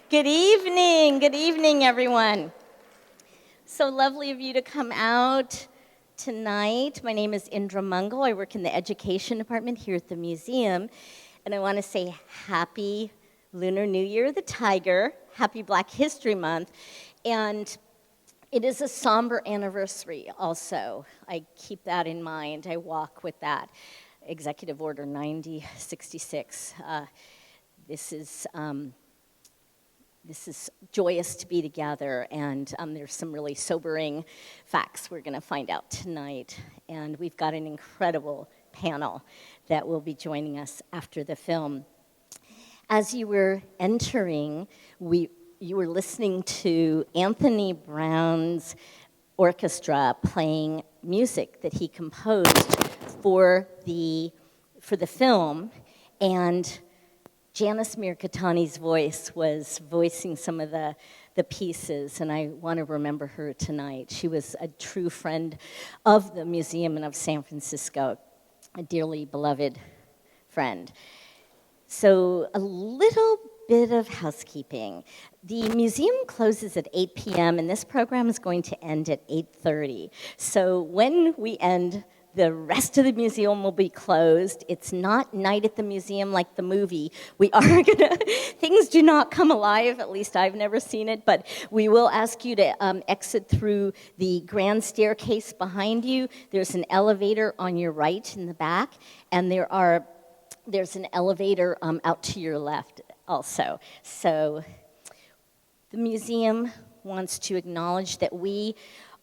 Good evening, everyone. So lovely of you to come out tonight. My name is Indra Mungal. I work in the education department here at the museum, and I want to say happy Lunar New Year of the Tiger, happy Black History Month, and it is a somber anniversary also. I keep that in mind. I walk with that. Executive Order 9066. This is joyous to be together, and there's some really sobering facts we're going to find out tonight. And we've got an incredible panel that will be joining us after the film. As you were entering, you were listening to Anthony Brown's orchestra playing music that he composed for the film, and Janice Mirkatani's voice was voicing some of the pieces, and I want to remember her tonight. She was a true friend of the museum and of San Francisco, a dearly beloved friend. So a little bit of housekeeping. The museum closes at 8 p.m., and this program is going to end at 8:30. So when we end, the rest of the museum will be closed. It's not Night at the Museum like the movie. We are gonna, things do not come alive, at least I've never seen it, but we will ask you to exit through the grand staircase behind you. There's an elevator on your right in the back, and there's an elevator out to your left also. So the museum wants to acknowledge that we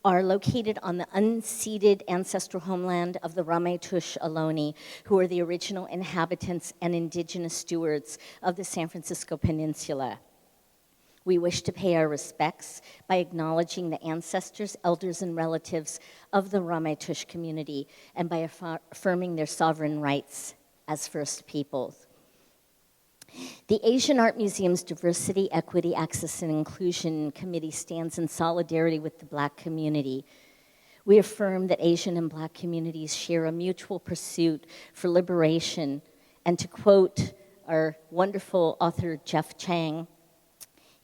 are located on the unceded ancestral homeland of the Ramaytush Ohlone, who are the original inhabitants and indigenous stewards of the San Francisco Peninsula. We wish to pay our respects by acknowledging the ancestors, elders, and relatives of the Ramaytush community and by affirming their sovereign rights as First Peoples. The Asian Art Museum's Diversity, Equity, Access, and Inclusion Committee stands in solidarity with the Black community. We affirm that Asian and Black communities share a mutual pursuit for liberation, and to quote our wonderful author Jeff Chang,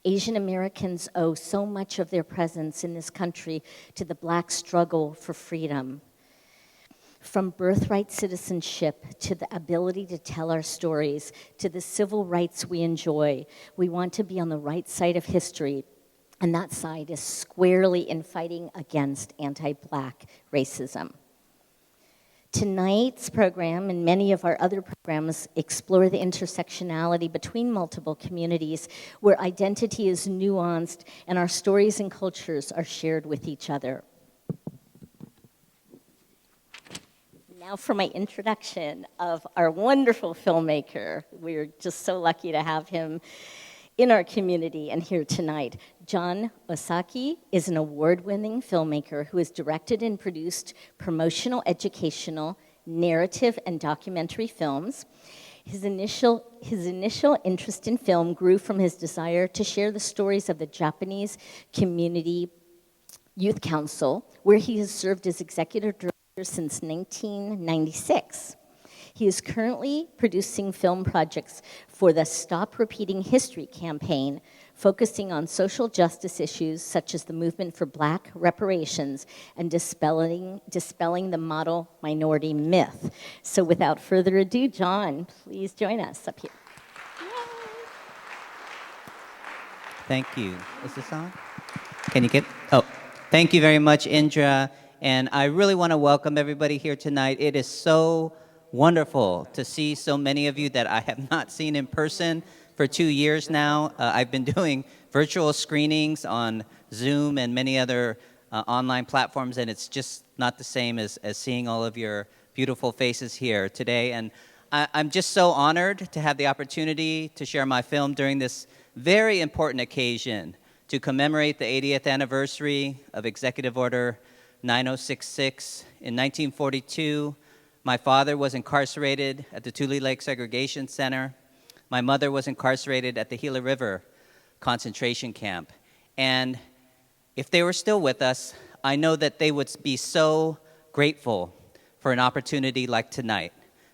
Asian Americans owe so much of their presence in this country to the Black struggle for freedom. From birthright citizenship to the ability to tell our stories, to the civil rights we enjoy, we want to be on the right side of history, and that side is squarely in fighting against anti-Black racism. Tonight's program and many of our other programs explore the intersectionality between multiple communities where identity is nuanced and our stories and cultures are shared with each other. Now for my introduction of our wonderful filmmaker. We're just so lucky to have him in our community and here tonight. Jon Osaki is an award-winning filmmaker who has directed and produced promotional, educational, narrative, and documentary films. His initial interest in film grew from his desire to share the stories of the Japanese Community Youth Council, where he has served as executive director since 1996. He is currently producing film projects for the Stop Repeating History campaign, focusing on social justice issues such as the movement for Black reparations and dispelling the model minority myth. So without further ado, Jon, please join us up here. Thank you. Is this on? Can you get? Oh, thank you very much, Indra. And I really want to welcome everybody here tonight. It is so wonderful to see so many of you that I have not seen in person for 2 years now. I've been doing virtual screenings on Zoom and many other online platforms, and it's just not the same as seeing all of your beautiful faces here today. And I'm just so honored to have the opportunity to share my film during this very important occasion to commemorate the 80th anniversary of Executive Order 9066. In 1942, my father was incarcerated at the Tule Lake Segregation Center. My mother was incarcerated at the Gila River concentration camp. And if they were still with us, I know that they would be so grateful for an opportunity like tonight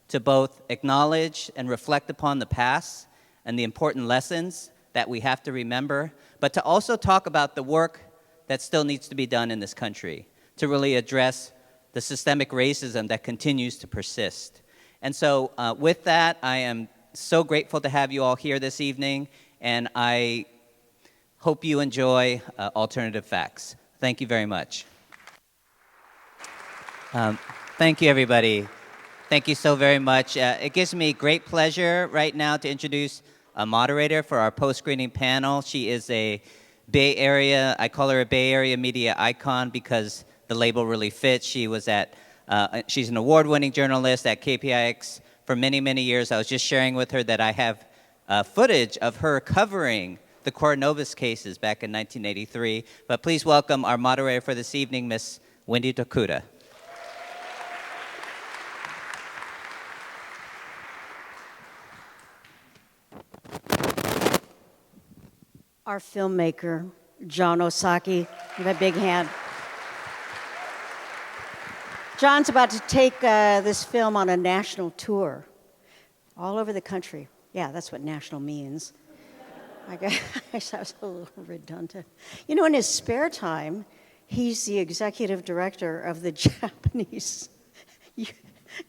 to both acknowledge and reflect upon the past and the important lessons that we have to remember, but to also talk about the work that still needs to be done in this country to really address the systemic racism that continues to persist. And so with that, I am so grateful to have you all here this evening, and I hope you enjoy Alternative Facts. Thank you very much. Thank you, everybody. Thank you so very much. It gives me great pleasure right now to introduce a moderator for our post-screening panel. She is a Bay Area, I call her a Bay Area media icon because the label really fits. She's an award-winning journalist at KPIX for many, many years. I was just sharing with her that I have footage of her covering the Korematsu cases back in 1983. But please welcome our moderator for this evening, Miss Wendy Tokuda. Our filmmaker, Jon Osaki, give a big hand. John's about to take this film on a national tour all over the country. Yeah, that's what national means. I guess that was a little redundant. You know, in his spare time, he's the executive director of the Japanese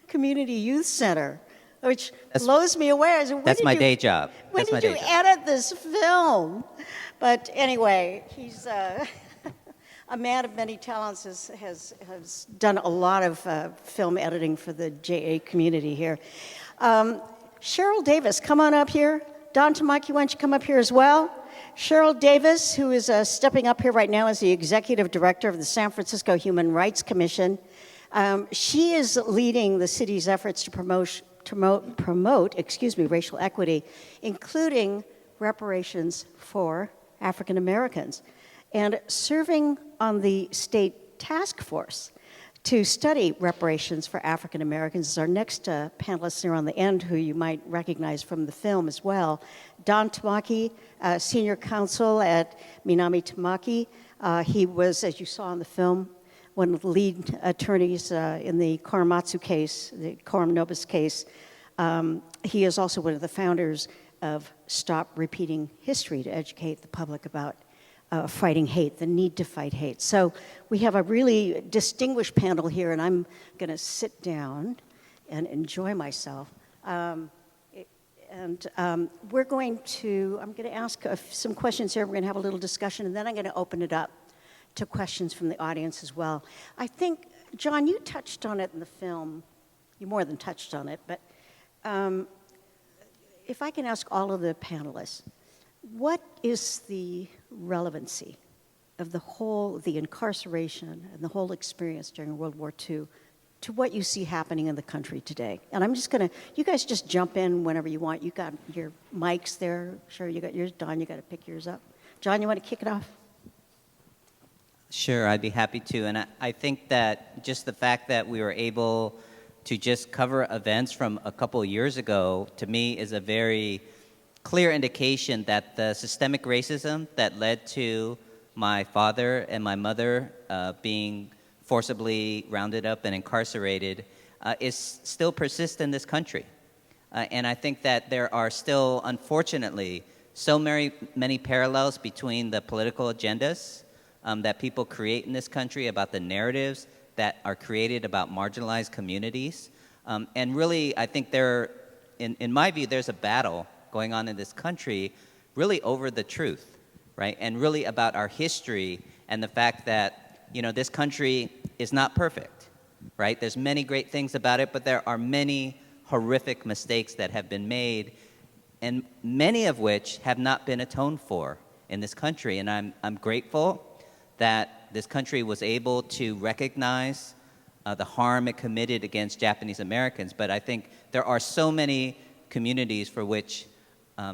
Community Youth Center, which blows me away. I said, that's my day job. When did you edit this film? But anyway, he's a man of many talents, has done a lot of film editing for the JA community here. Sheryl Davis, come on up here. Don Tamaki, why don't you come up here as well? Sheryl Davis, who is stepping up here right now as the executive director of the San Francisco Human Rights Commission. She is leading the city's efforts to promote racial equity, including reparations for African Americans, and serving on the state task force to study reparations for African Americans is our next panelist there on the end, who you might recognize from the film as well. Don Tamaki, senior counsel at Minami Tamaki. He was, as you saw in the film, one of the lead attorneys in the Korematsu case, the Korematsu case. He is also one of the founders of Stop Repeating History, to educate the public about fighting hate, the need to fight hate. So we have a really distinguished panel here, and I'm going to sit down and enjoy myself. I'm going to ask some questions here. We're going to have a little discussion, and then I'm going to open it up to questions from the audience as well. I think, Jon, you touched on it in the film. You more than touched on it, but if I can ask all of the panelists, what is the relevancy of the incarceration and the whole experience during World War II to what you see happening in the country today? And I'm just going to, you guys just jump in whenever you want. You got your mics there. Sure, you got yours. Don, you got to pick yours up. Jon, you want to kick it off? Sure, I'd be happy to. And I think that just the fact that we were able to just cover events from a couple of years ago, to me, is a very clear indication that the systemic racism that led to my father and my mother being forcibly rounded up and incarcerated is still persists in this country. And I think that there are still, unfortunately, so many parallels between the political agendas that people create in this country, about the narratives that are created about marginalized communities. And really, I think in my view, there's a battle going on in this country really over the truth, right? And really about our history and the fact that, this country is not perfect, right? There's many great things about it, but there are many horrific mistakes that have been made, and many of which have not been atoned for in this country. And I'm grateful that this country was able to recognize the harm it committed against Japanese Americans. But I think there are so many communities for which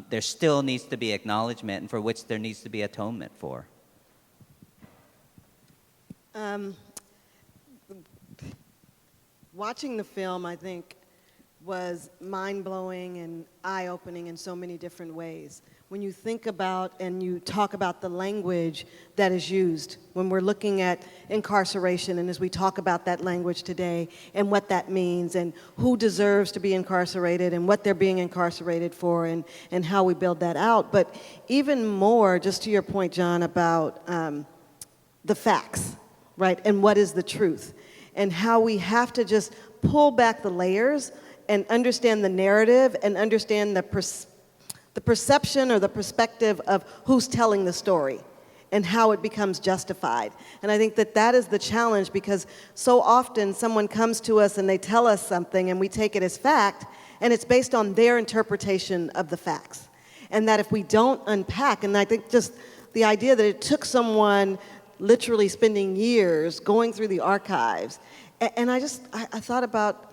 there still needs to be acknowledgement and for which there needs to be atonement for. Watching the film, I think, was mind-blowing and eye-opening in so many different ways. when you think about and you talk about the language that is used when we're looking at incarceration, and as we talk about that language today and what that means and who deserves to be incarcerated and what they're being incarcerated for and how we build that out. But even more, just to your point, Jon, about the facts, right, and what is the truth, and how we have to just pull back the layers and understand the narrative and understand the perception or the perspective of who's telling the story and how it becomes justified. And I think that that is the challenge, because so often someone comes to us and they tell us something and we take it as fact, and it's based on their interpretation of the facts. And that if we don't unpack, and I think just the idea that it took someone literally spending years going through the archives, and I thought about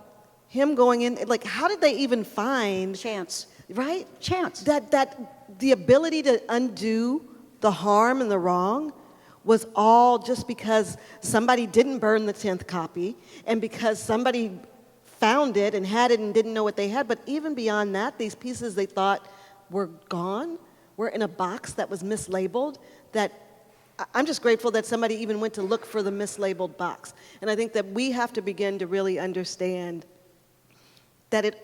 him going in, like, how did they even find... Chance. Right? Chance. That the ability to undo the harm and the wrong was all just because somebody didn't burn the 10th copy and because somebody found it and had it and didn't know what they had. But even beyond that, these pieces they thought were gone, were in a box that was mislabeled, that I'm just grateful that somebody even went to look for the mislabeled box. And I think that we have to begin to really understand that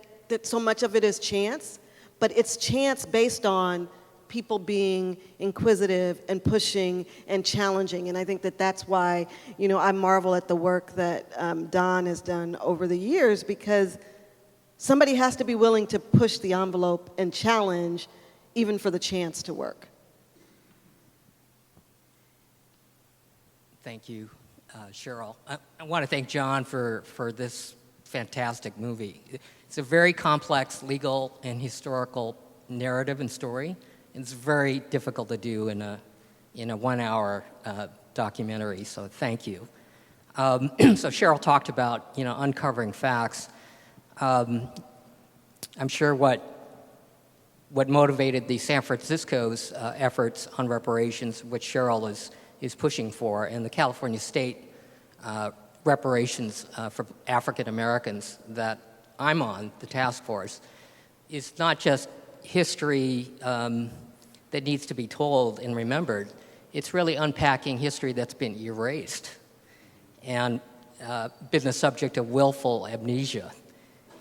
so much of it is chance, but it's chance based on people being inquisitive and pushing and challenging. And I think that that's why, I marvel at the work that Don has done over the years, because somebody has to be willing to push the envelope and challenge even for the chance to work. Thank you, Sheryl. I want to thank Jon for this fantastic movie. It's a very complex legal and historical narrative and story. It's very difficult to do in a 1-hour documentary, so thank you. So Sheryl talked about uncovering facts. I'm sure what motivated the San Francisco's efforts on reparations, which Sheryl is pushing for, and the California state reparations for African Americans that I'm on, the task force, is not just history that needs to be told and remembered. It's really unpacking history that's been erased and been the subject of willful amnesia.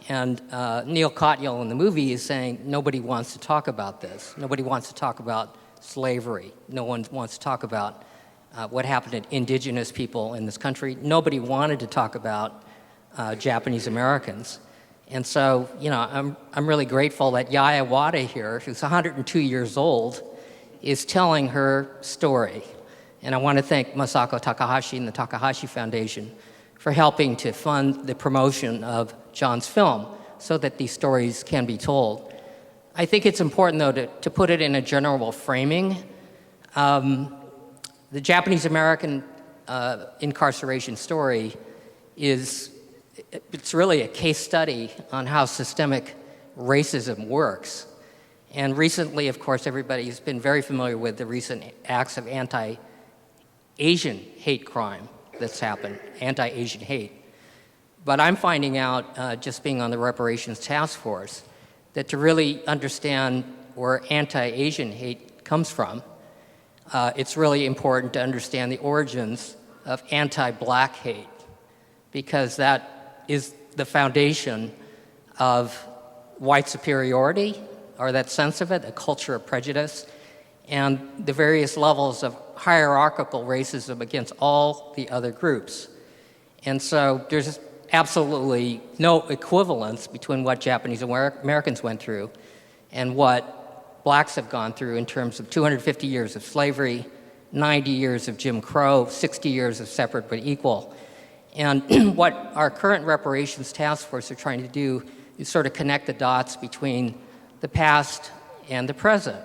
And Neil Cottrell in the movie is saying nobody wants to talk about this. Nobody wants to talk about slavery. No one wants to talk about what happened to indigenous people in this country. Nobody wanted to talk about Japanese Americans. And so, I'm really grateful that Yaya Wada here, who's 102 years old, is telling her story. And I want to thank Masako Takahashi and the Takahashi Foundation for helping to fund the promotion of Jon's film so that these stories can be told. I think it's important, though, to put it in a general framing. The Japanese American incarceration story it's really a case study on how systemic racism works. And recently, of course, everybody's been very familiar with the recent acts of anti-Asian hate crime that's happened, anti-Asian hate. But I'm finding out, just being on the Reparations Task Force, that to really understand where anti-Asian hate comes from, it's really important to understand the origins of anti-Black hate, because that is the foundation of white superiority, or that sense of it, a culture of prejudice, and the various levels of hierarchical racism against all the other groups. And so there's absolutely no equivalence between what Japanese Americans went through and what blacks have gone through in terms of 250 years of slavery, 90 years of Jim Crow, 60 years of separate but equal. And what our current reparations task force are trying to do is sort of connect the dots between the past and the present.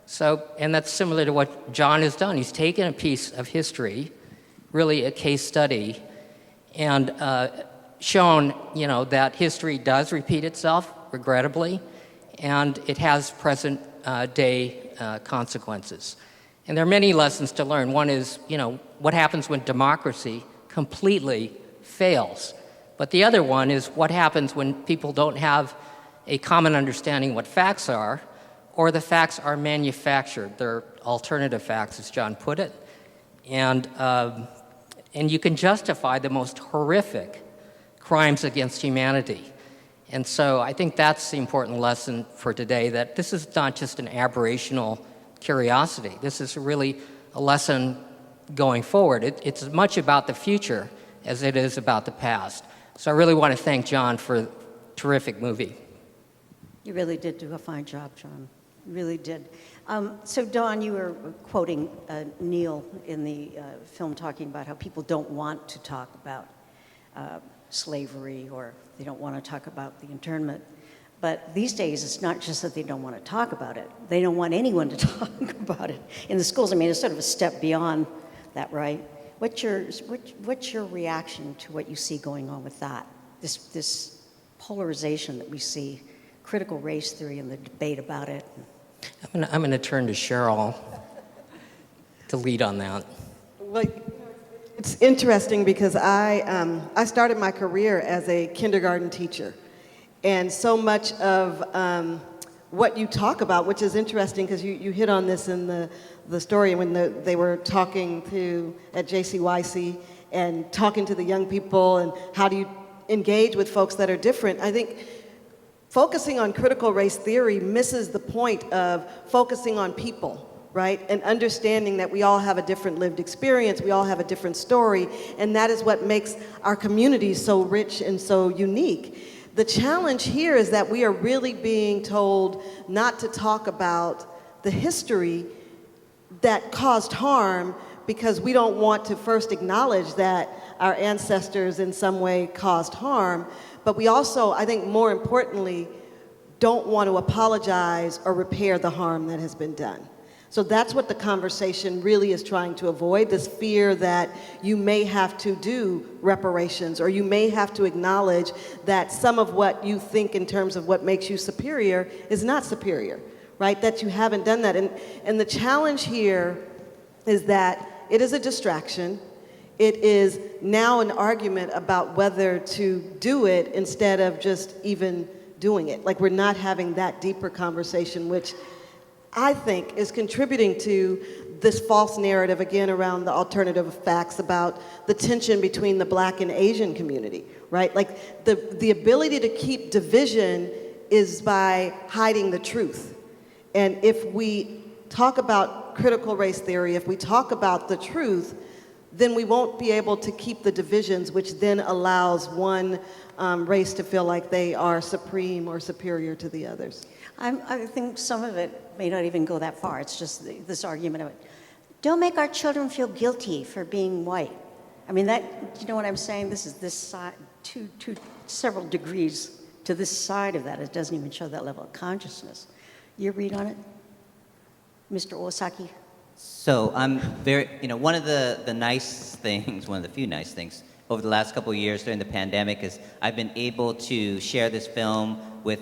So, and that's similar to what Jon has done. He's taken a piece of history, really a case study, and shown, that history does repeat itself, regrettably, and it has present day consequences. And there are many lessons to learn. One is, what happens when democracy completely fails. But the other one is what happens when people don't have a common understanding what facts are, or the facts are manufactured. They're alternative facts, as John put it. And you can justify the most horrific crimes against humanity. And so I think that's the important lesson for today, that this is not just an aberrational curiosity. This is really a lesson going forward. It's as much about the future as it is about the past. So I really want to thank Jon for a terrific movie. You really did do a fine job, Jon. You really did. So, Don, you were quoting Neil in the film, talking about how people don't want to talk about slavery, or they don't want to talk about the internment. But these days, it's not just that they don't want to talk about it. They don't want anyone to talk about it in the schools. I mean, it's sort of a step beyond that, right? What's your reaction to what you see going on with that? This polarization that we see, critical race theory and the debate about it. I'm going to turn to Sheryl to lead on that. Like, it's interesting because I started my career as a kindergarten teacher. And so much of what you talk about, which is interesting because you hit on this in the story when they were talking at JCYC and talking to the young people and how do you engage with folks that are different. I think focusing on critical race theory misses the point of focusing on people, right? And understanding that we all have a different lived experience, we all have a different story, and that is what makes our communities so rich and so unique. The challenge here is that we are really being told not to talk about the history that caused harm because we don't want to first acknowledge that our ancestors in some way caused harm, but we also, I think more importantly, don't want to apologize or repair the harm that has been done. So that's what the conversation really is trying to avoid, this fear that you may have to do reparations or you may have to acknowledge that some of what you think in terms of what makes you superior is not superior, right? That you haven't done that. And the challenge here is that it is a distraction. It is now an argument about whether to do it instead of just even doing it. Like, we're not having that deeper conversation, which I think is contributing to this false narrative, again, around the alternative facts about the tension between the Black and Asian community, right? Like, the ability to keep division is by hiding the truth. And if we talk about critical race theory, if we talk about the truth, then we won't be able to keep the divisions, which then allows one race to feel like they are supreme or superior to the others. I think some of it may not even go that far. It's just this argument of, don't make our children feel guilty for being white. I mean, that, you know what I'm saying? This is this side, several degrees to this side of that. It doesn't even show that level of consciousness. Your read on it, Mr. Osaki? So I'm very, one of the nice things, one of the few nice things over the last couple of years during the pandemic is I've been able to share this film with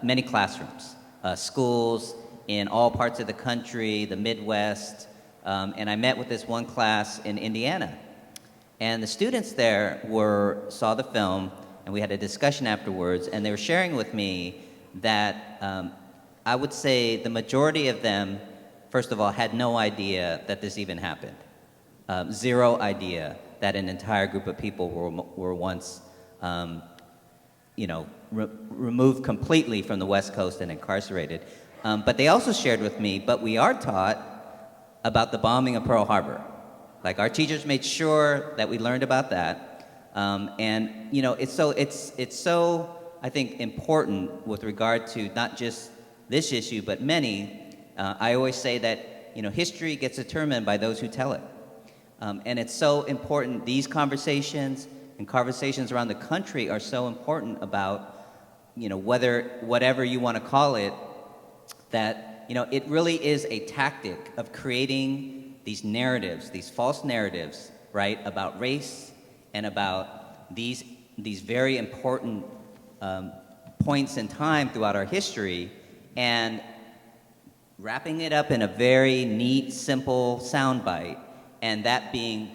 many classrooms, schools in all parts of the country, the Midwest, and I met with this one class in Indiana. And the students there saw the film, and we had a discussion afterwards, and they were sharing with me that I would say the majority of them, first of all, had no idea that this even happened. Zero idea that an entire group of people were once, removed completely from the West Coast and incarcerated. But they also shared with me, but we are taught about the bombing of Pearl Harbor. Like, our teachers made sure that we learned about that. It's so, I think, important with regard to not just this issue, but many. I always say that, history gets determined by those who tell it. And it's so important. These conversations and conversations around the country are so important about, whatever you want to call it, that, it really is a tactic of creating these narratives, these false narratives, right, about race and about these very important points in time throughout our history, and wrapping it up in a very neat, simple soundbite, and that being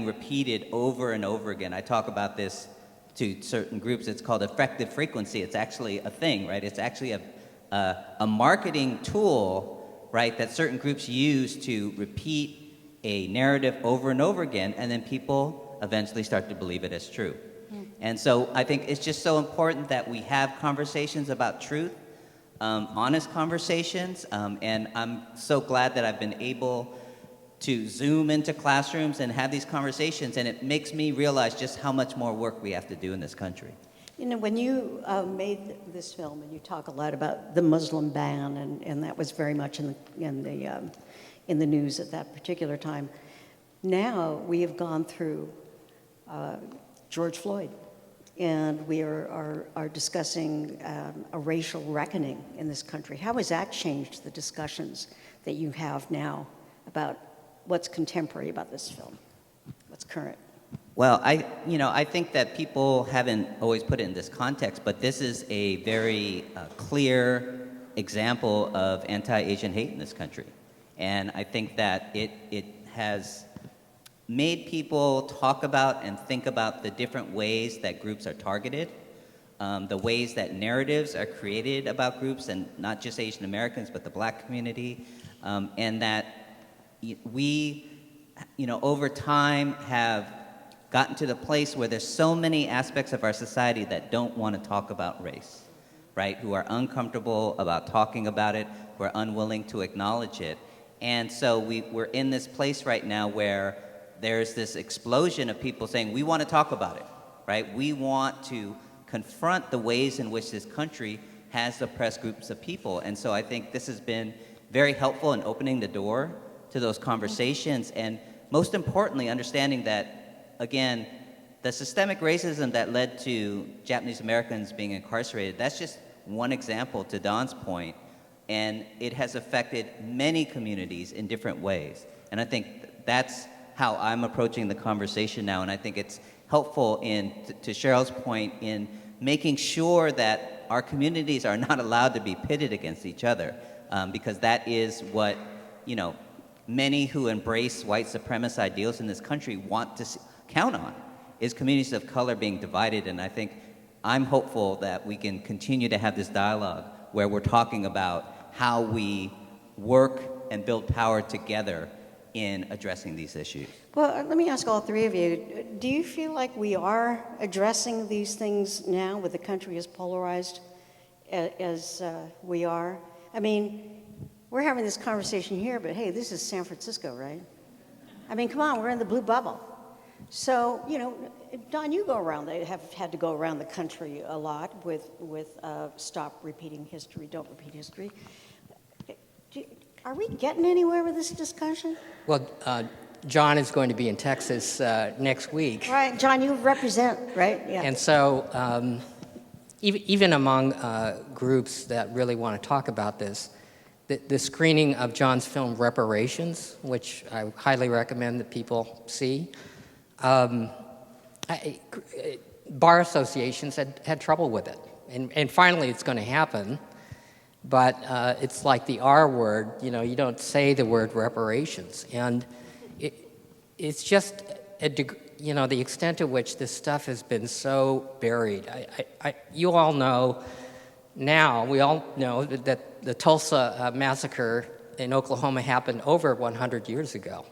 repeated over and over again. I talk about this to certain groups. It's called effective frequency. It's actually a thing, right? It's actually a a marketing tool, right, that certain groups use to repeat a narrative over and over again, and then people eventually start to believe it as true. And so I think it's just so important that we have conversations about truth, honest conversations, and I'm so glad that I've been able to Zoom into classrooms and have these conversations, and it makes me realize just how much more work we have to do in this country. You know, when you made this film, and you talk a lot about the Muslim ban, and that was very much in the news at that particular time. Now we have gone through George Floyd, and we are discussing a racial reckoning in this country. How has that changed the discussions that you have now about what's contemporary about this film, what's current? Well, I think that people haven't always put it in this context, but this is a very clear example of anti-Asian hate in this country. And I think that it has made people talk about and think about the different ways that groups are targeted, the ways that narratives are created about groups, and not just Asian Americans, but the Black community, and that we, over time have gotten to the place where there's so many aspects of our society that don't want to talk about race, right? Who are uncomfortable about talking about it, who are unwilling to acknowledge it. And so we're in this place right now where there's this explosion of people saying, we want to talk about it, right? We want to confront the ways in which this country has oppressed groups of people. And so I think this has been very helpful in opening the door to those conversations, and most importantly, understanding that, again, the systemic racism that led to Japanese Americans being incarcerated, that's just one example, to Don's point, and it has affected many communities in different ways. And I think that's how I'm approaching the conversation now, and I think it's helpful to Sheryl's point, in making sure that our communities are not allowed to be pitted against each other, because that is what, many who embrace white supremacist ideals in this country want to count on, is communities of color being divided. And I think I'm hopeful that we can continue to have this dialogue where we're talking about how we work and build power together in addressing these issues. Well, let me ask all three of you, do you feel like we are addressing these things now with the country as polarized as we are? I mean, we're having this conversation here, but hey, this is San Francisco, right? I mean, come on, we're in the blue bubble. So, Don, you go around, they have had to go around the country a lot with stop repeating history, don't repeat history. Are we getting anywhere with this discussion? Well, Jon is going to be in Texas next week. Right, Jon, you represent, right? Yeah. And so even among groups that really want to talk about this, the screening of Jon's film Reparations, which I highly recommend that people see, bar associations had trouble with it. And finally it's going to happen, but it's like the R word, you don't say the word reparations. And it's just, the extent to which this stuff has been so buried. You all know now, we all know that the Tulsa massacre in Oklahoma happened over 100 years ago.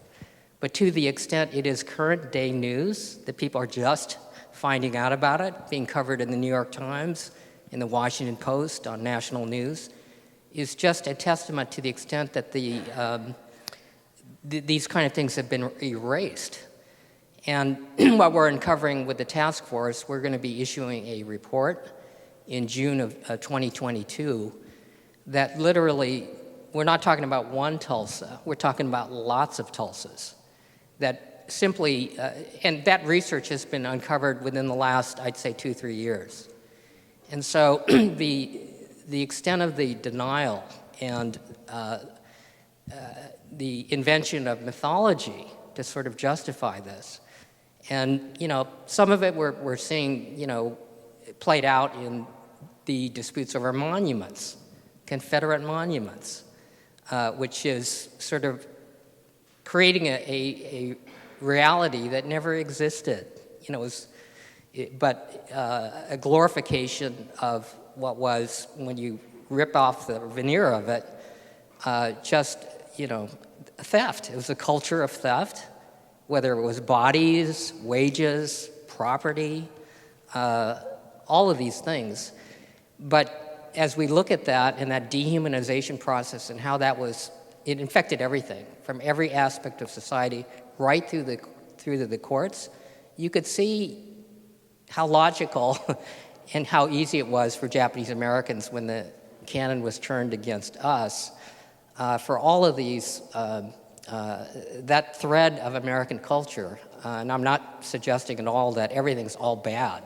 But to the extent it is current day news, that people are just finding out about it, being covered in the New York Times, in the Washington Post, on national news, is just a testament to the extent that these kind of things have been erased. And what we're uncovering with the task force, we're going to be issuing a report in June of 2022 that literally, we're not talking about one Tulsa, we're talking about lots of Tulsas that simply, and that research has been uncovered within the last, I'd say, 2-3 years. And so the extent of the denial and the invention of mythology to sort of justify this, and some of it we're seeing played out in the disputes over monuments, Confederate monuments, which is sort of creating a reality that never existed. But a glorification of what was when you rip off the veneer of it, just, theft. It was a culture of theft, whether it was bodies, wages, property, all of these things. But as we look at that and that dehumanization process and how it infected everything from every aspect of society right through the courts, you could see how logical and how easy it was for Japanese Americans when the cannon was turned against us for all of these, that thread of American culture. And I'm not suggesting at all that everything's all bad,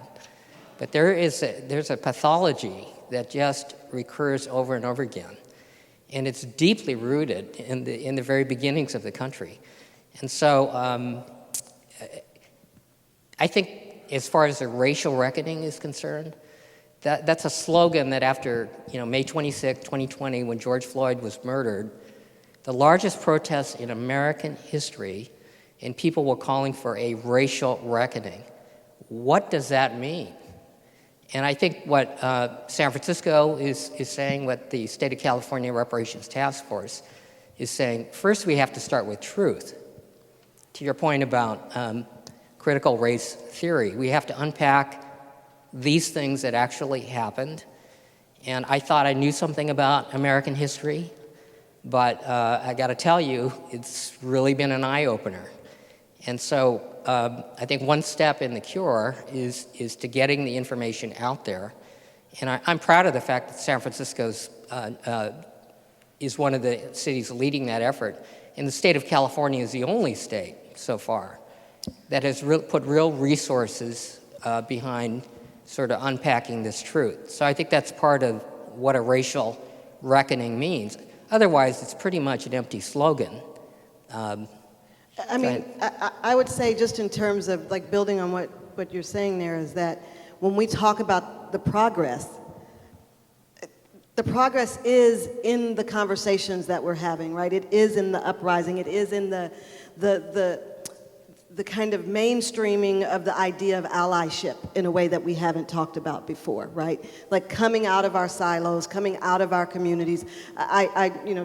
but there's a pathology that just recurs over and over again. And it's deeply rooted in the very beginnings of the country. And so I think as far as the racial reckoning is concerned, that's a slogan that after May 26, 2020, when George Floyd was murdered, the largest protest in American history, and people were calling for a racial reckoning. What does that mean? And I think what San Francisco is saying, what the State of California Reparations Task Force is saying, first we have to start with truth. To your point about critical race theory, we have to unpack these things that actually happened. And I thought I knew something about American history, but I got to tell you, it's really been an eye-opener. And so I think one step in the cure is to getting the information out there. And I'm proud of the fact that San Francisco's is one of the cities leading that effort. And the state of California is the only state so far that has put real resources behind sort of unpacking this truth. So I think that's part of what a racial reckoning means. Otherwise, it's pretty much an empty slogan. I would say just in terms of like building on what you're saying there is that when we talk about the progress is in the conversations that we're having, right? It is in the uprising. It is in the kind of mainstreaming of the idea of allyship in a way that we haven't talked about before, right? Like coming out of our silos, coming out of our communities.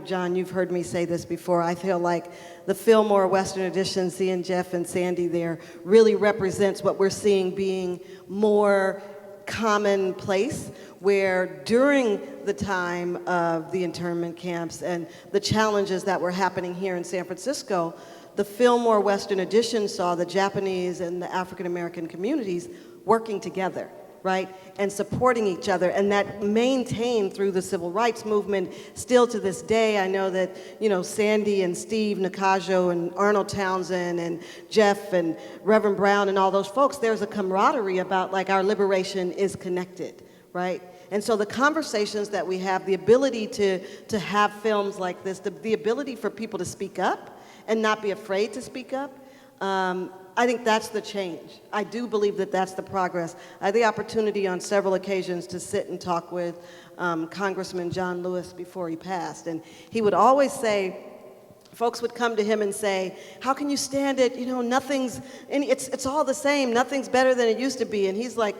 Jon, you've heard me say this before. I feel like the Fillmore Western Edition, seeing Jeff and Sandy there, really represents what we're seeing being more commonplace, where during the time of the internment camps and the challenges that were happening here in San Francisco, the Fillmore Western Edition saw the Japanese and the African American communities working together, right? And supporting each other, and that maintained through the civil rights movement. Still to this day, I know that, Sandy and Steve Nakajo and Arnold Townsend and Jeff and Reverend Brown and all those folks, there's a camaraderie about like our liberation is connected, right? And so the conversations that we have, the ability to have films like this, the ability for people to speak up and not be afraid to speak up, I think that's the change. I do believe that that's the progress. I had the opportunity on several occasions to sit and talk with Congressman John Lewis before he passed, and he would always say, folks would come to him and say, how can you stand it? It's all the same. Nothing's better than it used to be. And he's like,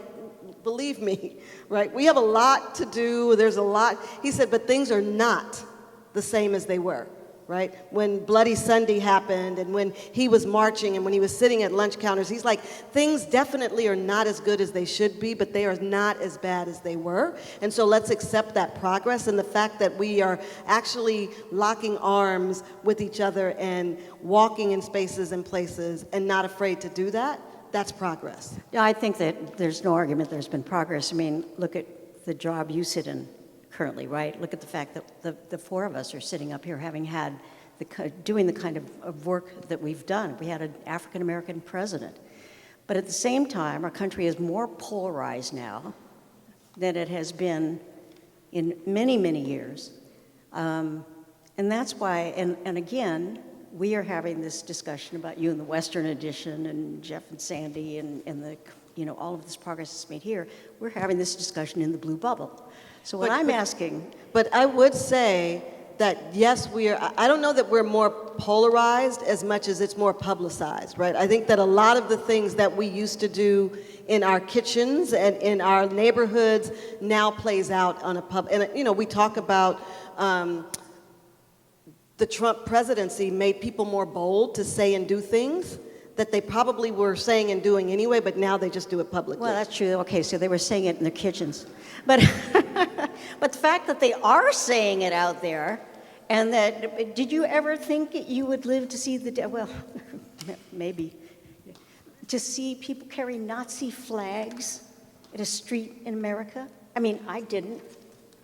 believe me, right? We have a lot to do. There's a lot. He said, but things are not the same as they were. Right? When Bloody Sunday happened and when he was marching and when he was sitting at lunch counters, he's like, things definitely are not as good as they should be, but they are not as bad as they were. And so let's accept that progress and the fact that we are actually locking arms with each other and walking in spaces and places and not afraid to do that, that's progress. Yeah, I think that there's no argument there's been progress. I mean, look at the job you sit in currently, right? Look at the fact that the four of us are sitting up here having had doing the kind of work that we've done. We had an African-American president. But at the same time, our country is more polarized now than it has been in many, many years. And that's why, and again, we are having this discussion about you in the Western Edition and Jeff and Sandy and the all of this progress that's made here. We're having this discussion in the blue bubble. So what I'm asking... But I would say that yes, I don't know that we're more polarized as much as it's more publicized, right? I think that a lot of the things that we used to do in our kitchens and in our neighborhoods now plays out on a and you know, we talk about the Trump presidency made people more bold to say and do things that they probably were saying and doing anyway, but now they just do it publicly. Well, that's true. Okay, so they were saying it in their kitchens. But, but the fact that they are saying it out there, and that, did you ever think you would live to see the day? Well, maybe. To see people carry Nazi flags in a street in America? I mean, I didn't,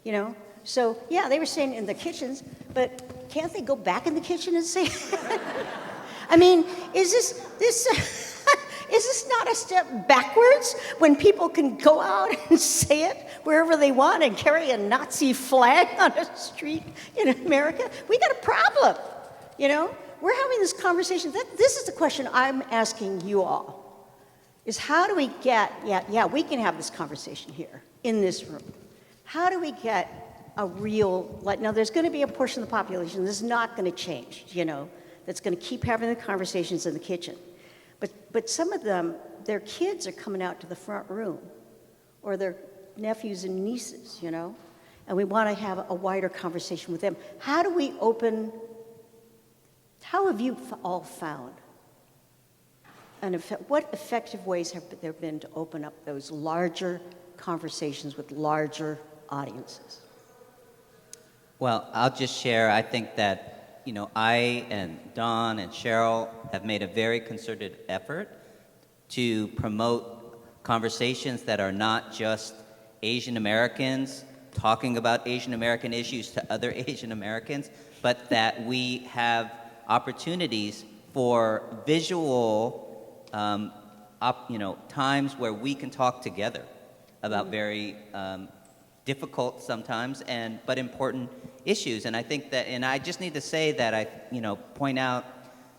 you know? So, yeah, they were saying it in the kitchens, but can't they go back in the kitchen and say I mean, is this not a step backwards when people can go out and say it wherever they want and carry a Nazi flag on a street in America? We got a problem, you know? We're having this conversation. This is the question I'm asking you all, is how do we get, we can have this conversation here in this room. How do we get a real, now there's going to be a portion of the population that's not going to change, you know, that's going to keep having the conversations in the kitchen. But some of them, their kids are coming out to the front room, or their nephews and nieces, you know, and we want to have a wider conversation with them. How have you all found, what effective ways have there been to open up those larger conversations with larger audiences? Well, I'll just share, I think that, you know, I and Don and Sheryl have made a very concerted effort to promote conversations that are not just Asian Americans talking about Asian American issues to other Asian Americans, but that we have opportunities for visual, times where we can talk together about very difficult sometimes but important issues. And I think that, and I just need to say that point out,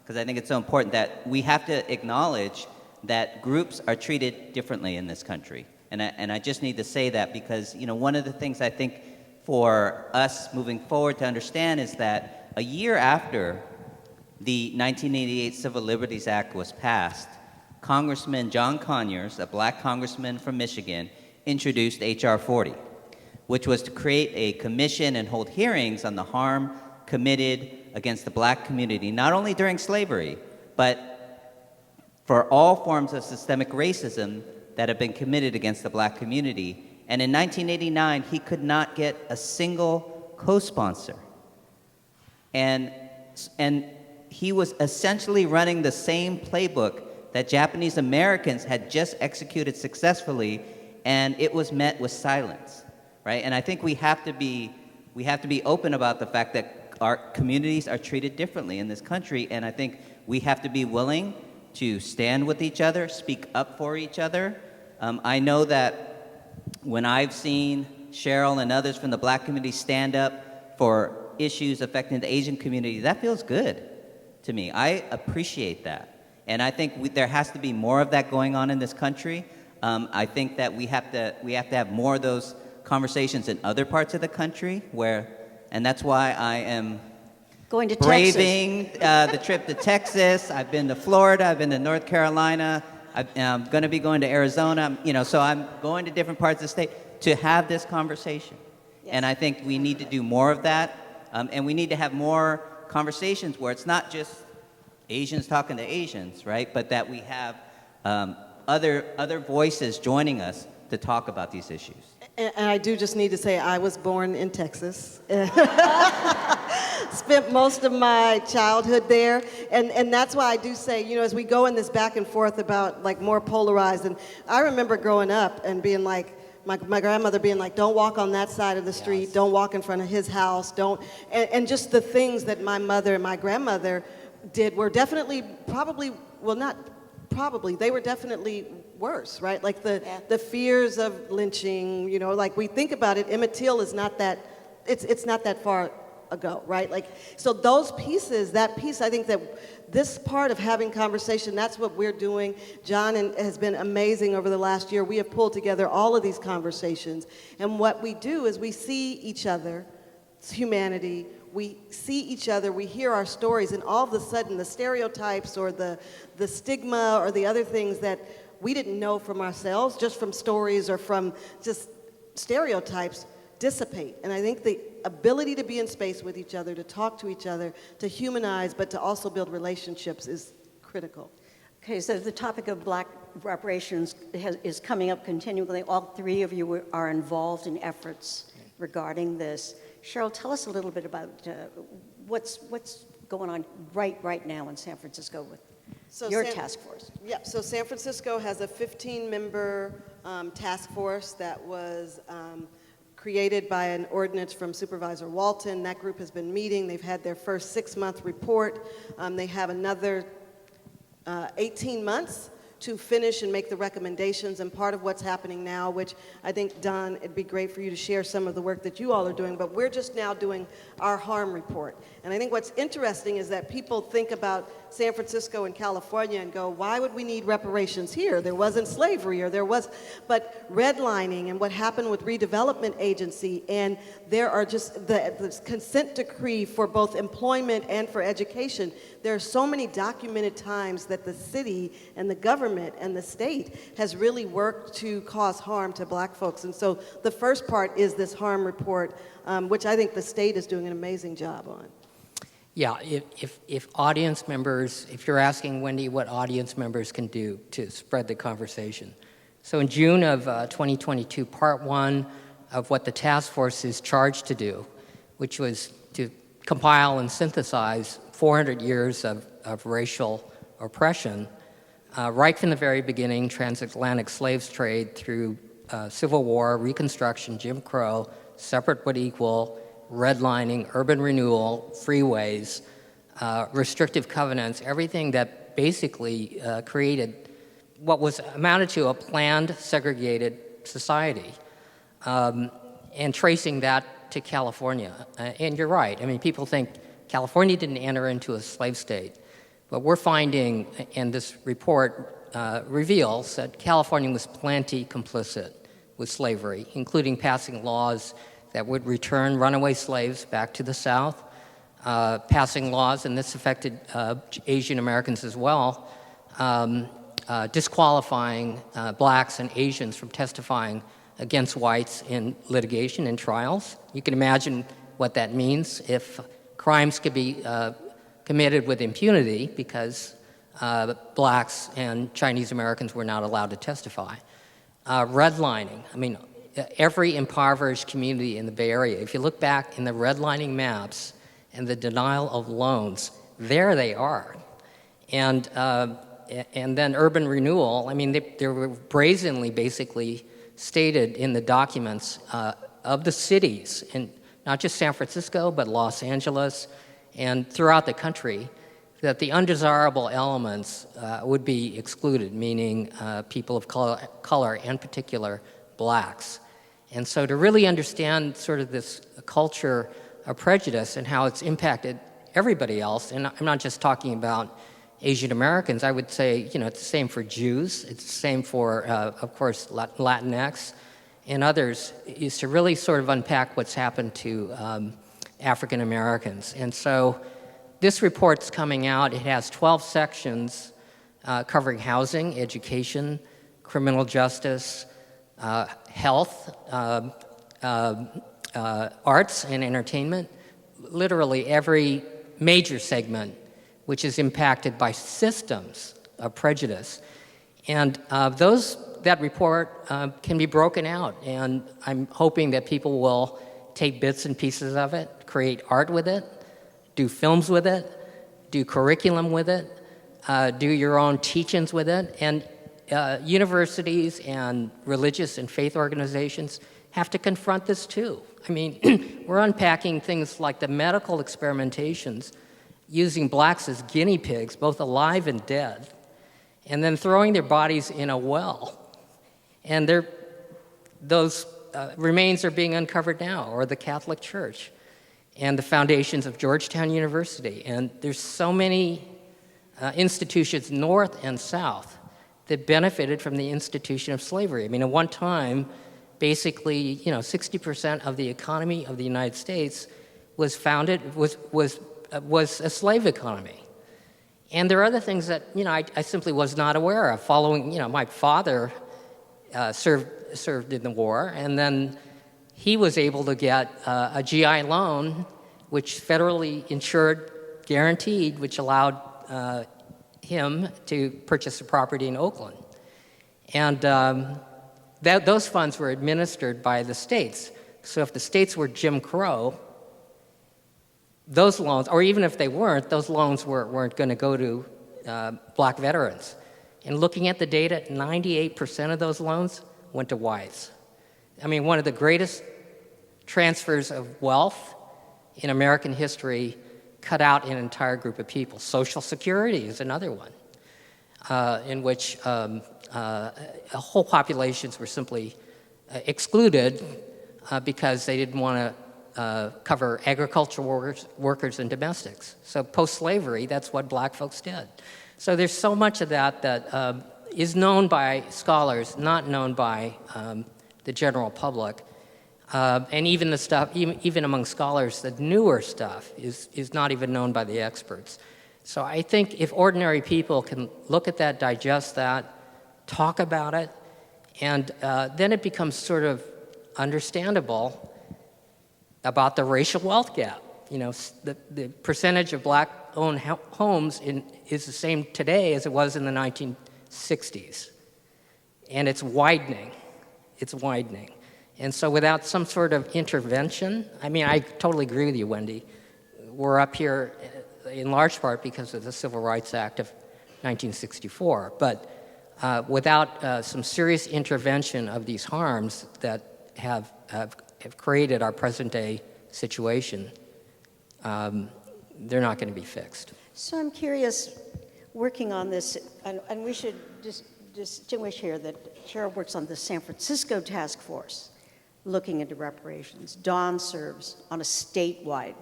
because I think it's so important, that we have to acknowledge that groups are treated differently in this country. And I just need to say that because, you know, one of the things I think for us moving forward to understand is that a year after the 1988 Civil Liberties Act was passed, Congressman John Conyers, a black congressman from Michigan, introduced H.R. 40, which was to create a commission and hold hearings on the harm committed against the black community, not only during slavery, but for all forms of systemic racism that have been committed against the black community. And in 1989, he could not get a single co-sponsor. And he was essentially running the same playbook that Japanese Americans had just executed successfully, and it was met with silence. Right? And I think we have to be open about the fact that our communities are treated differently in this country, and I think we have to be willing to stand with each other, speak up for each other. I know that when I've seen Sheryl and others from the black community stand up for issues affecting the Asian community, that feels good to me. I appreciate that. And I think there has to be more of that going on in this country. I think that we have to have more of those conversations in other parts of the country and that's why I am going to braving the trip to Texas. I've been to Florida, I've been to North Carolina, I'm going to be going to Arizona, so I'm going to different parts of the state to have this conversation. Yes. And I think we need to do more of that, and we need to have more conversations where it's not just Asians talking to Asians, right? But that we have other voices joining us to talk about these issues. And I do just need to say I was born in Texas. Spent most of my childhood there. And that's why I do say, you know, as we go in this back and forth about like more polarized, and I remember growing up and being like, my grandmother being like, don't walk on that side of the street, yes. Don't walk in front of his house, and just the things that my mother and my grandmother did were definitely they were definitely worse, right? Like the fears of lynching, you know, like we think about it, Emmett Till is not that, it's not that far ago, right? Like, so those pieces, that piece, I think that this part of having conversation, that's what we're doing. Jon has been amazing over the last year. We have pulled together all of these conversations. And what we do is we see each other's humanity, we see each other, we hear our stories, and all of a sudden the stereotypes or the stigma or the other things that we didn't know from ourselves, just from stories or from just stereotypes, dissipate. And I think the ability to be in space with each other, to talk to each other, to humanize, but to also build relationships is critical. Okay, so the topic of Black reparations is coming up continually. All three of you are involved in efforts regarding this. Sheryl, tell us a little bit about what's going on right now in San Francisco with your task force. Yep, so San Francisco has a 15-member task force that was created by an ordinance from Supervisor Walton. That group has been meeting. They've had their first 6-month report. They have another 18 months to finish and make the recommendations, and part of what's happening now, which I think, Don, it'd be great for you to share some of the work that you all are doing, but we're just now doing our harm report. And I think what's interesting is that people think about San Francisco and California and go, why would we need reparations here? There wasn't slavery, or there was, but redlining and what happened with redevelopment agency, and there are just the consent decree for both employment and for education. There are so many documented times that the city and the government and the state has really worked to cause harm to Black folks. And so the first part is this harm report, which I think the state is doing an amazing job on. Yeah, if audience members, if you're asking Wendy what audience members can do to spread the conversation. So in June of 2022, part one of what the task force is charged to do, which was to compile and synthesize 400 years of racial oppression, right from the very beginning, transatlantic slaves trade through Civil War, Reconstruction, Jim Crow, separate but equal, redlining, urban renewal, freeways, restrictive covenants, everything that basically created what was amounted to a planned, segregated society, and tracing that to California. And you're right, I mean, people think California didn't enter into a slave state, but we're finding, and this report reveals, that California was plenty complicit with slavery, including passing laws that would return runaway slaves back to the South, passing laws, and this affected Asian Americans as well, disqualifying Blacks and Asians from testifying against whites in litigation and trials. You can imagine what that means if crimes could be committed with impunity because Blacks and Chinese Americans were not allowed to testify. Redlining, I mean, every impoverished community in the Bay Area, if you look back in the redlining maps and the denial of loans, there they are. And then urban renewal, I mean, they were brazenly basically stated in the documents of the cities, in not just San Francisco, but Los Angeles and throughout the country, that the undesirable elements would be excluded, meaning people of color, in particular Blacks. And so to really understand sort of this culture of prejudice and how it's impacted everybody else, and I'm not just talking about Asian Americans, I would say, you know, it's the same for Jews, it's the same for, of course, Latinx and others, is to really sort of unpack what's happened to African Americans. And so this report's coming out. It has 12 sections covering housing, education, criminal justice, health, arts and entertainment, literally every major segment which is impacted by systems of prejudice. And that report can be broken out, and I'm hoping that people will take bits and pieces of it, create art with it, do films with it, do curriculum with it, do your own teach-ins with it, and universities and religious and faith organizations have to confront this too. I mean, we're unpacking things like the medical experimentations using Blacks as guinea pigs, both alive and dead, and then throwing their bodies in a well. And those remains are being uncovered now, or the Catholic Church, and the foundations of Georgetown University. And there's so many institutions, north and south, that benefited from the institution of slavery. I mean, at one time, basically, 60% of the economy of the United States was a slave economy. And there are other things that, I simply was not aware of. Following, my father served in the war, and then he was able to get a GI loan, which federally insured, guaranteed, which allowed him to purchase a property in Oakland. And those funds were administered by the states. So if the states were Jim Crow, those loans, or even if they weren't, those loans weren't going to go to black veterans. And looking at the data, 98% of those loans went to whites. I mean, one of the greatest transfers of wealth in American history cut out an entire group of people. Social Security is another one, in which whole populations were simply excluded because they didn't want to cover agricultural workers and domestics. So post-slavery, that's what black folks did. So there's so much of that is known by scholars, not known by the general public. And even the stuff, even among scholars, the newer stuff is not even known by the experts. So I think if ordinary people can look at that, digest that, talk about it, and then it becomes sort of understandable about the racial wealth gap. The percentage of black-owned homes is the same today as it was in the 1960s. And it's widening. It's widening. And so without some sort of intervention, I mean, I totally agree with you, Wendy. We're up here in large part because of the Civil Rights Act of 1964. But without some serious intervention of these harms that have created our present-day situation, they're not going to be fixed. So I'm curious, working on this, and we should distinguish here that Sheryl works on the San Francisco task force looking into reparations. Don serves on a statewide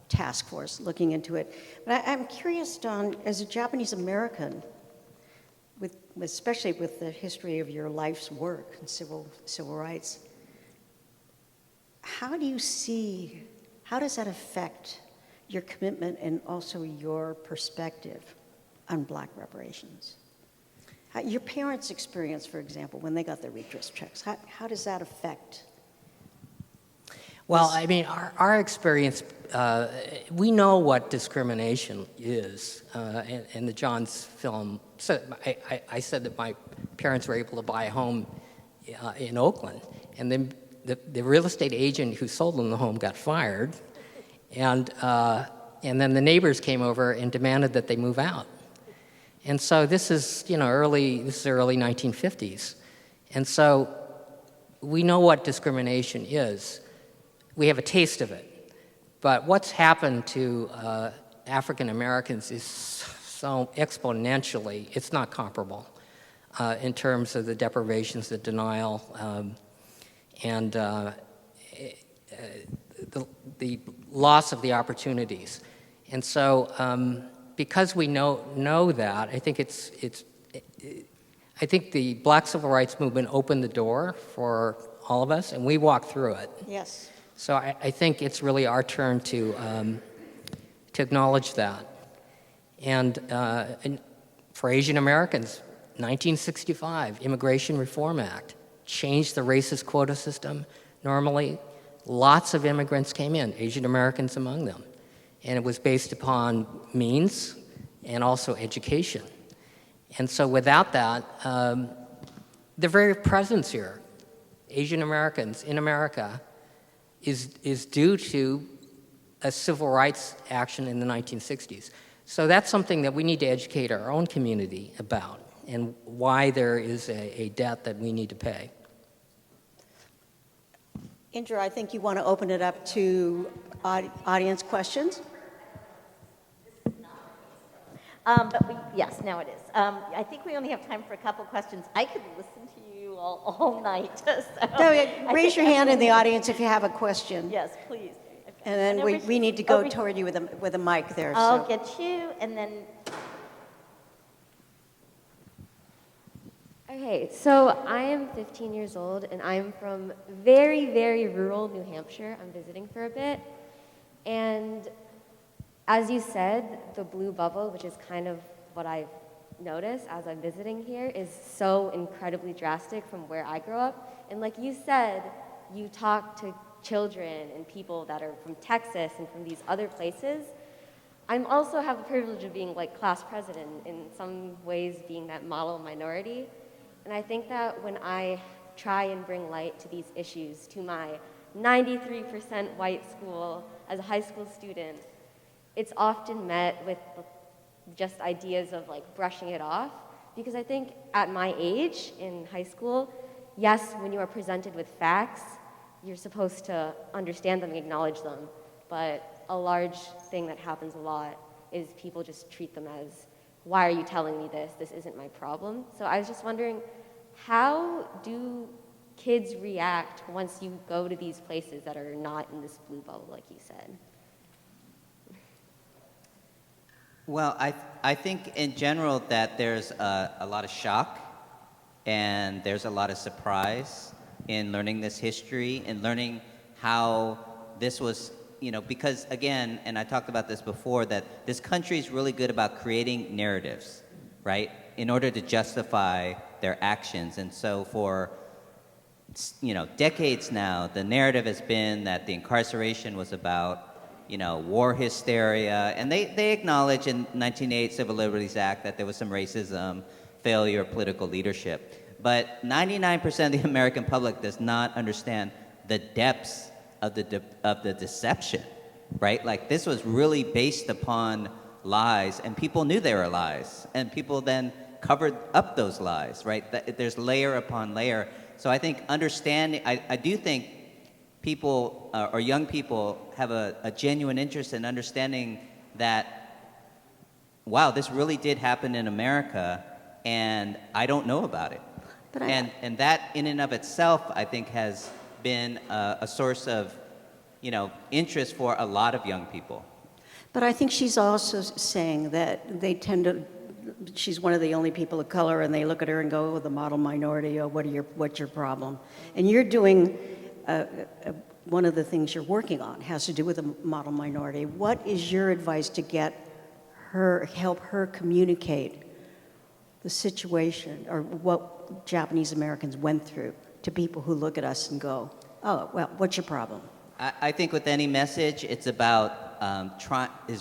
task force looking into it. But I'm curious, Don, as a Japanese American, especially with the history of your life's work in civil rights, how does that affect your commitment and also your perspective on black reparations? Your parents' experience, for example, when they got their redress checks, how does that affect? Well, I mean, our experience, we know what discrimination is. In the Jon's film, so I said that my parents were able to buy a home in Oakland, and then the real estate agent who sold them the home got fired, and then the neighbors came over and demanded that they move out. And so this is early 1950s, and so we know what discrimination is. We have a taste of it, but what's happened to African Americans is so exponentially, it's not comparable in terms of the deprivations, the denial, and the loss of the opportunities. And so because we know that, I think I think the Black Civil Rights Movement opened the door for all of us, and we walked through it. Yes. So I think it's really our turn to acknowledge that. And for Asian Americans, 1965, Immigration Reform Act changed the racist quota system. Normally, lots of immigrants came in, Asian Americans among them. And it was based upon means and also education. And so without that, the very presence here, Asian Americans in America, is due to a civil rights action in the 1960s. So that's something that we need to educate our own community about and why there is a debt that we need to pay. Indra, I think you want to open it up to audience questions. Yes, now it is. I think we only have time for a couple questions. I could listen to you all night. So Raise your hand in the audience if you have a question. Yes, please. And then we need to go toward you with a mic there. I'll get you, and then... Okay, so I am 15 years old, and I'm from very, very rural New Hampshire. I'm visiting for a bit. And as you said, the blue bubble, which is kind of what I've noticed as I'm visiting here, is so incredibly drastic from where I grew up. And like you said, you talk to children and people that are from Texas and from these other places. I also have the privilege of being like class president, in some ways being that model minority. And I think that when I try and bring light to these issues to my 93% white school as a high school student, it's often met with just ideas of like brushing it off. Because I think at my age in high school, yes, when you are presented with facts, you're supposed to understand them and acknowledge them. But a large thing that happens a lot is people just treat them as, why are you telling me this? This isn't my problem. So I was just wondering, how do kids react once you go to these places that are not in this blue bubble, like you said? Well, I think in general that there's a lot of shock and there's a lot of surprise in learning this history and learning how this was, because again, and I talked about this before, that this country is really good about creating narratives, right, in order to justify their actions. And so for, decades now, the narrative has been that the incarceration was about war hysteria, and they acknowledge in 1988 Civil Liberties Act that there was some racism, failure of political leadership. But 99% of the American public does not understand the depths of the deception, right? Like, this was really based upon lies, and people knew they were lies, and people then covered up those lies, right? There's layer upon layer. So I think understanding, I do think people or young people have a genuine interest in understanding that, wow, this really did happen in America, and I don't know about it. And that in and of itself, I think, has been a source of, interest for a lot of young people. But I think she's also saying that they tend to, she's one of the only people of color, and they look at her and go, oh, the model minority, oh, what's your problem? And you're doing, one of the things you're working on has to do with a model minority. What is your advice to help her communicate the situation, or what Japanese Americans went through, to people who look at us and go, oh, well, what's your problem? I think with any message, it's about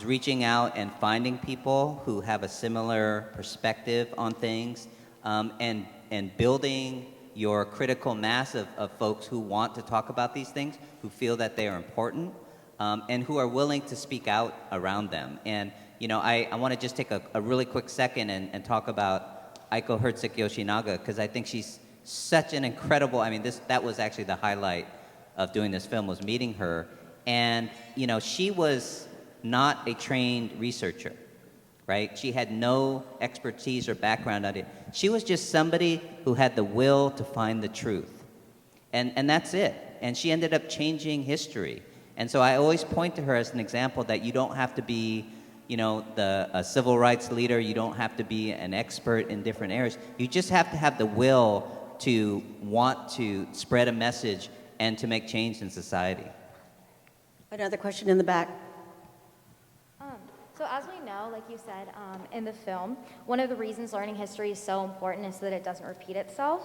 reaching out and finding people who have a similar perspective on things, and building your critical mass of folks who want to talk about these things, who feel that they are important, and who are willing to speak out around them. And I want to just take a really quick second and talk about Aiko Hertzik Yoshinaga, because I think she's such an incredible, that was actually the highlight of doing this film, was meeting her. And, she was not a trained researcher, right? She had no expertise or background on it. She was just somebody who had the will to find the truth. And that's it. And she ended up changing history. And so I always point to her as an example that you don't have to be, a civil rights leader. You don't have to be an expert in different areas. You just have to have the will to want to spread a message and to make change in society. Another question in the back. So as we know, like you said in the film, one of the reasons learning history is so important is so that it doesn't repeat itself.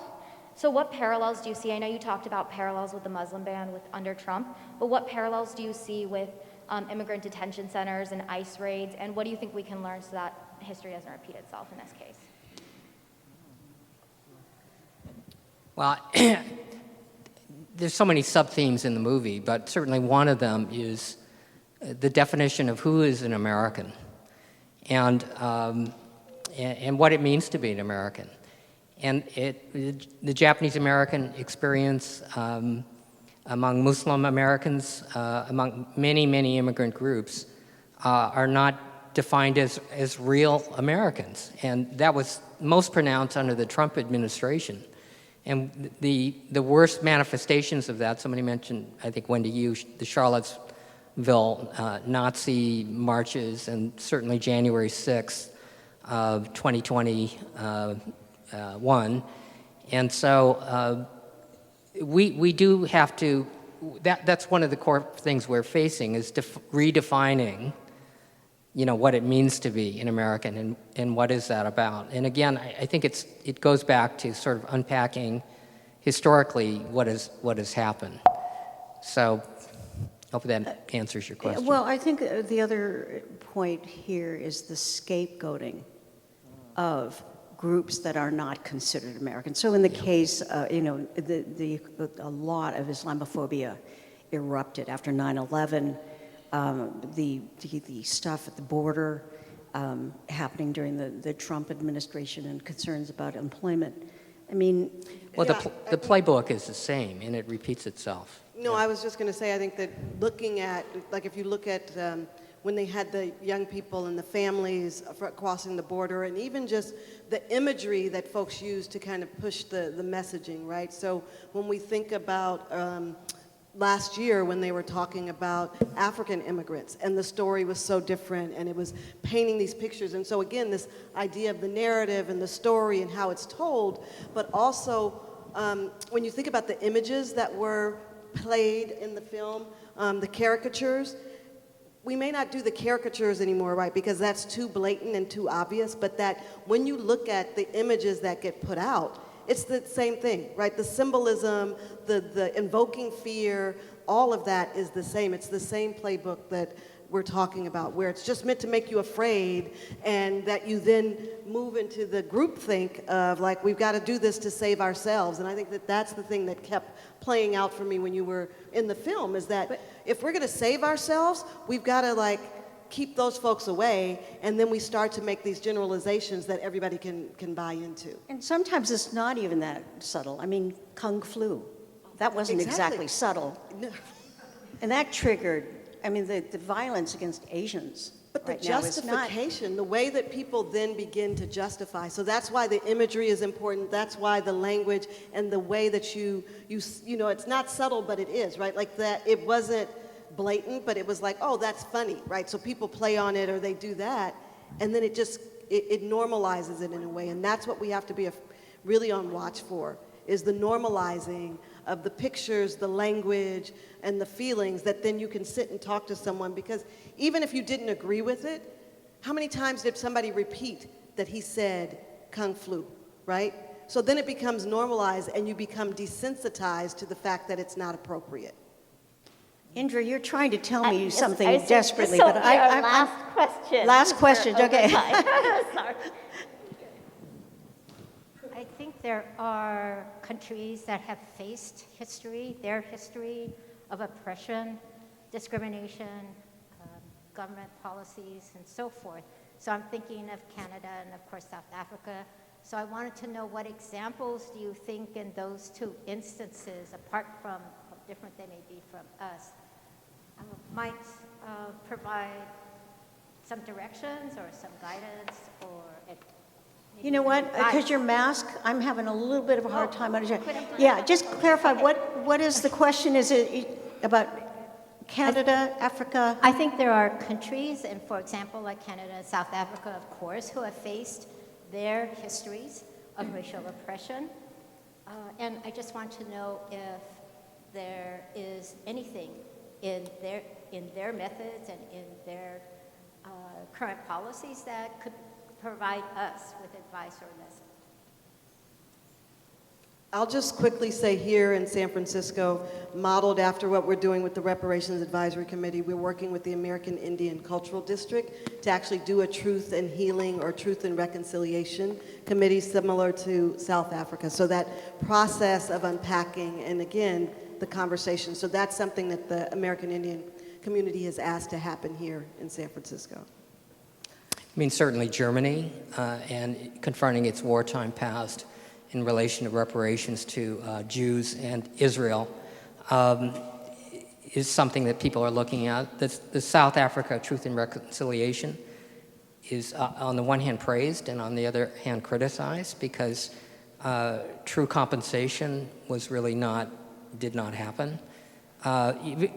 So what parallels do you see? I know you talked about parallels with the Muslim ban under Trump, but what parallels do you see with immigrant detention centers and ICE raids, and what do you think we can learn so that history doesn't repeat itself in this case? Well, there's so many sub-themes in the movie, but certainly one of them is the definition of who is an American, and what it means to be an American. And the Japanese American experience among Muslim Americans, among many, many immigrant groups, are not defined as real Americans. And that was most pronounced under the Trump administration. And the worst manifestations of that, somebody mentioned, I think, Wendy, you, the Charlottesville Nazi marches, and certainly January 6th of 2021. And so we do have to that's one of the core things we're facing is redefining, what it means to be an American and what is that about. And again, I think it goes back to sort of unpacking historically what has happened. So hopefully that answers your question. Well, I think the other point here is the scapegoating of groups that are not considered American. So in the case, a lot of Islamophobia erupted after 9/11. The stuff at the border happening during the Trump administration and concerns about employment. I mean, well, the playbook is the same, and it repeats itself. No, I was just going to say, I think that looking at, like if you look at when they had the young people and the families crossing the border, and even just the imagery that folks use to kind of push the messaging, right? So when we think about last year when they were talking about African immigrants, and the story was so different, and it was painting these pictures. And so again, this idea of the narrative and the story and how it's told, but also when you think about the images that were played in the film, the caricatures, we may not do the caricatures anymore, right, because that's too blatant and too obvious, but that when you look at the images that get put out, it's the same thing, right? The symbolism, the invoking fear, all of that is the same. It's the same playbook that we're talking about, where it's just meant to make you afraid, and that you then move into the groupthink of like, we've got to do this to save ourselves. And I think that that's the thing that kept playing out for me when you were in the film, is that if we're going to save ourselves, we've got to like keep those folks away, and then we start to make these generalizations that everybody can buy into. and sometimes it's not even that subtle. I mean, Kung Flu, that wasn't exactly subtle. No. And that triggered, I mean, the violence against Asians. But the right now is not- justification, the way that people then begin to justify, so that's why the imagery is important, that's why the language and the way that you know, it's not subtle, but it is, right? Like that, it wasn't blatant, but it was like, oh, that's funny, right? So people play on it or they do that, and then it normalizes it in a way, and that's what we have to be really on watch for, is the normalizing of the pictures, the language, and the feelings that then you can sit and talk to someone, because even if you didn't agree with it, how many times did somebody repeat that he said Kung Flu, right? So then it becomes normalized and you become desensitized to the fact that it's not appropriate. Indra, you're trying to tell me Yes, something I was- desperately, so but our last question. Last question, We're okay. over time. Sorry. I think there are countries that have faced their history of oppression, discrimination, government policies, and so forth. So I'm thinking of Canada and, of course, South Africa. So I wanted to know, what examples do you think in those two instances, apart from how different they may be from us, might provide some directions or some guidance or you know what? Because your mask, I'm having a little bit of a hard time understanding. Yeah, just clarify, what is the question? Is it about Canada, Africa? I think there are countries, and for example, like Canada and South Africa, of course, who have faced their histories of racial oppression. And I just want to know if there is anything in their methods and in their current policies that could provide us with advice or a message. I'll just quickly say, here in San Francisco, modeled after what we're doing with the Reparations Advisory Committee, we're working with the American Indian Cultural District to actually do a truth and healing or truth and reconciliation committee similar to South Africa. So that process of unpacking, and again, the conversation. So that's something that the American Indian community has asked to happen here in San Francisco. I mean, certainly Germany and confronting its wartime past in relation to reparations to Jews and Israel is something that people are looking at. The South Africa Truth and Reconciliation is on the one hand praised and on the other hand criticized, because true compensation was really did not happen.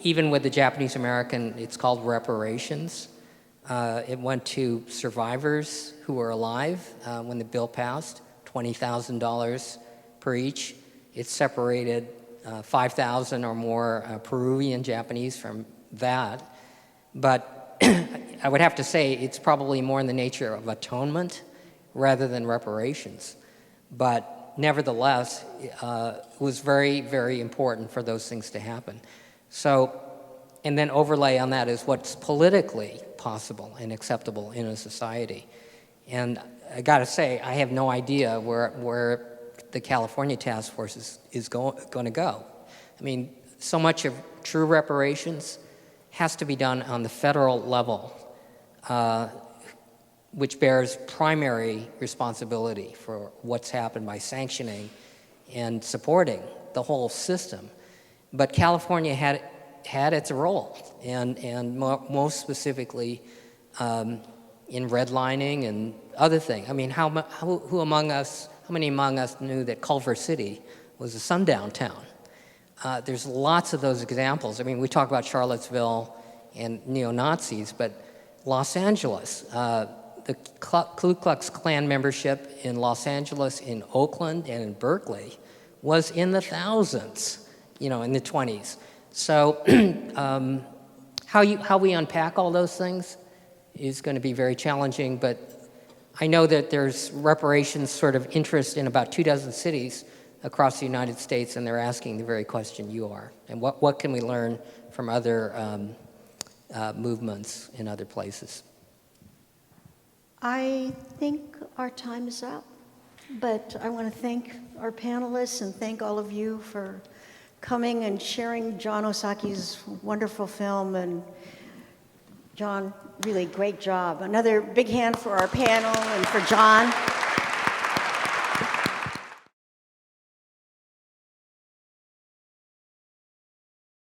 Even with the Japanese American, it's called reparations. It went to survivors who were alive when the bill passed, $20,000 per each. It separated 5,000 or more Peruvian Japanese from that. But I would have to say it's probably more in the nature of atonement rather than reparations. But nevertheless, it was very, very important for those things to happen. So, and then overlay on that is what's politically possible and acceptable in a society. And I gotta say, I have no idea where the California Task Force is going to go. I mean, so much of true reparations has to be done on the federal level, which bears primary responsibility for what's happened by sanctioning and supporting the whole system. But California had its role, and most specifically in redlining and other things. I mean, how many among us knew that Culver City was a sundown town? There's lots of those examples. I mean, we talk about Charlottesville and neo-Nazis, but Los Angeles, the Ku Klux Klan membership in Los Angeles, in Oakland, and in Berkeley was in the thousands, in the 20s. So how we unpack all those things is going to be very challenging, but I know that there's reparations sort of interest in about 24 cities across the United States, and they're asking the very question you are. And what can we learn from other movements in other places? I think our time is up, but I want to thank our panelists and thank all of you for coming and sharing Jon Osaki's wonderful film. And Jon, really great job. Another big hand for our panel and for Jon.